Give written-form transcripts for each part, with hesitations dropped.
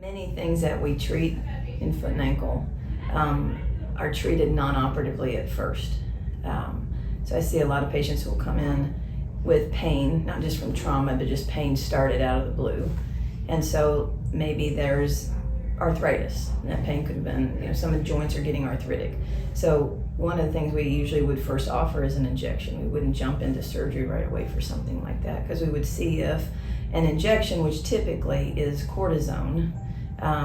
Many things that we treat in foot and ankle are treated non-operatively at first. So I see a lot of patients who will come in with pain, not just from trauma, but just pain started out of the blue. And so maybe there's arthritis. And that pain could have been, some of the joints are getting arthritic. So one of the things we usually would first offer is an injection. We wouldn't jump into surgery right away for something like that, because we would see if an injection, which typically is cortisone,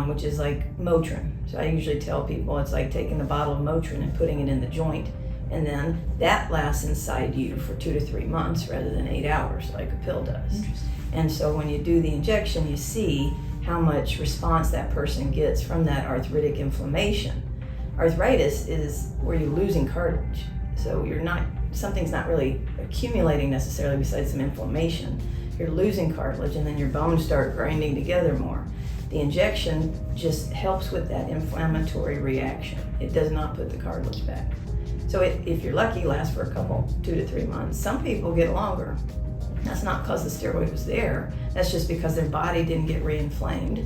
which is like Motrin. So I usually tell people it's like taking a bottle of Motrin and putting it in the joint, and then that lasts inside you for 2 to 3 months rather than 8 hours like a pill does. And so when you do the injection, you see how much response that person gets from that arthritic inflammation. Arthritis is where you're losing cartilage. So something's not really accumulating necessarily besides some inflammation. You're losing cartilage, and then your bones start grinding together more. The injection just helps with that inflammatory reaction. It does not put the cartilage back. So if you're lucky, it lasts for 2 to 3 months. Some people get longer. That's not because the steroid was there. That's just because their body didn't get re-inflamed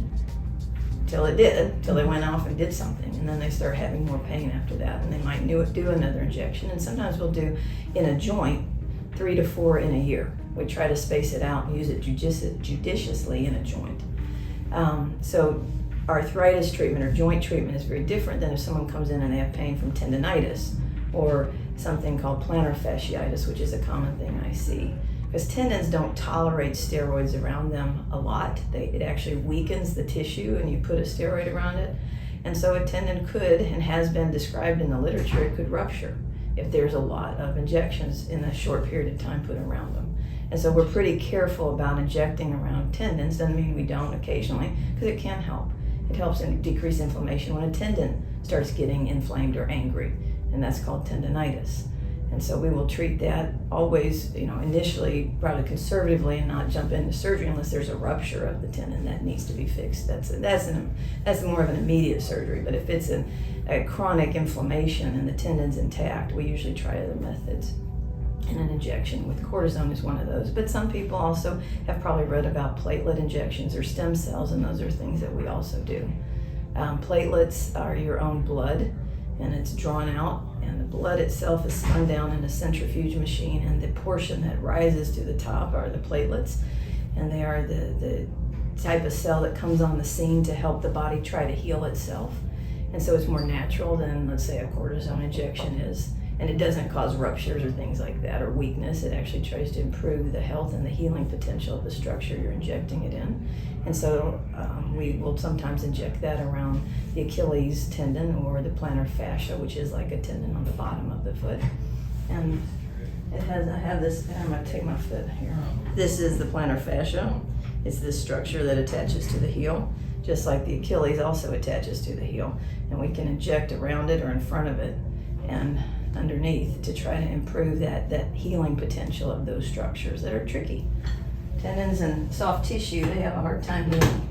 till they went off and did something. And then they start having more pain after that. And they might do another injection. And sometimes we'll do in a joint 3 to 4 in a year. We try to space it out and use it judiciously in a joint. So arthritis treatment or joint treatment is very different than if someone comes in and they have pain from tendonitis or something called plantar fasciitis, which is a common thing I see. Because tendons don't tolerate steroids around them a lot. It actually weakens the tissue, and you put a steroid around it. And so a tendon could, and has been described in the literature, it could rupture if there's a lot of injections in a short period of time put around them. And so we're pretty careful about injecting around tendons. Doesn't mean we don't occasionally, because it can help. It helps decrease inflammation when a tendon starts getting inflamed or angry, and that's called tendonitis. And so we will treat that always, initially probably conservatively, and not jump into surgery unless there's a rupture of the tendon that needs to be fixed. That's more of an immediate surgery. But if it's a chronic inflammation and the tendon's intact, we usually try other methods. And an injection with cortisone is one of those. But some people also have probably read about platelet injections or stem cells, and those are things that we also do. Platelets are your own blood, and it's drawn out, and the blood itself is spun down in a centrifuge machine, and the portion that rises to the top are the platelets, and they are the type of cell that comes on the scene to help the body try to heal itself. And so it's more natural than, let's say, a cortisone injection is. And it doesn't cause ruptures or things like that, or weakness. It actually tries to improve the health and the healing potential of the structure you're injecting it in. And so we will sometimes inject that around the Achilles tendon or the plantar fascia, which is like a tendon on the bottom of the foot. And I have this, I'm gonna take my foot here. This is the plantar fascia. It's this structure that attaches to the heel, just like the Achilles also attaches to the heel. And we can inject around it or in front of it and underneath to try to improve that healing potential of those structures that are tricky. Tendons and soft tissue, they have a hard time healing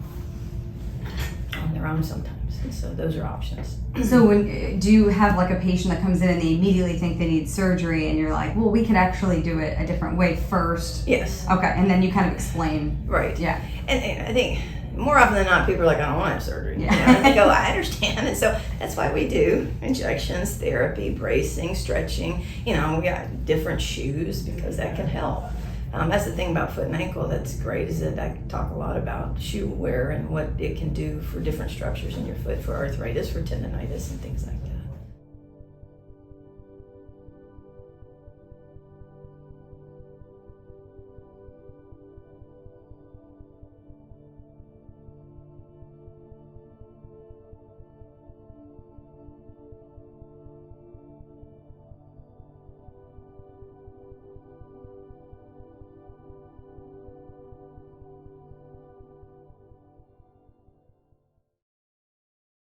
on their own sometimes, and so those are options. So do you have like a patient that comes in and they immediately think they need surgery, and you're like, well, we could actually do it a different way first? Yes. Okay, and then you kind of explain. Right. Yeah. And I think more often than not, people are like, I don't want to have surgery. Yeah. And they go, I understand. And so that's why we do injections, therapy, bracing, stretching. We got different shoes because that can help. That's the thing about foot and ankle that's great, is that I talk a lot about shoe wear and what it can do for different structures in your foot, for arthritis, for tendonitis, and things like that.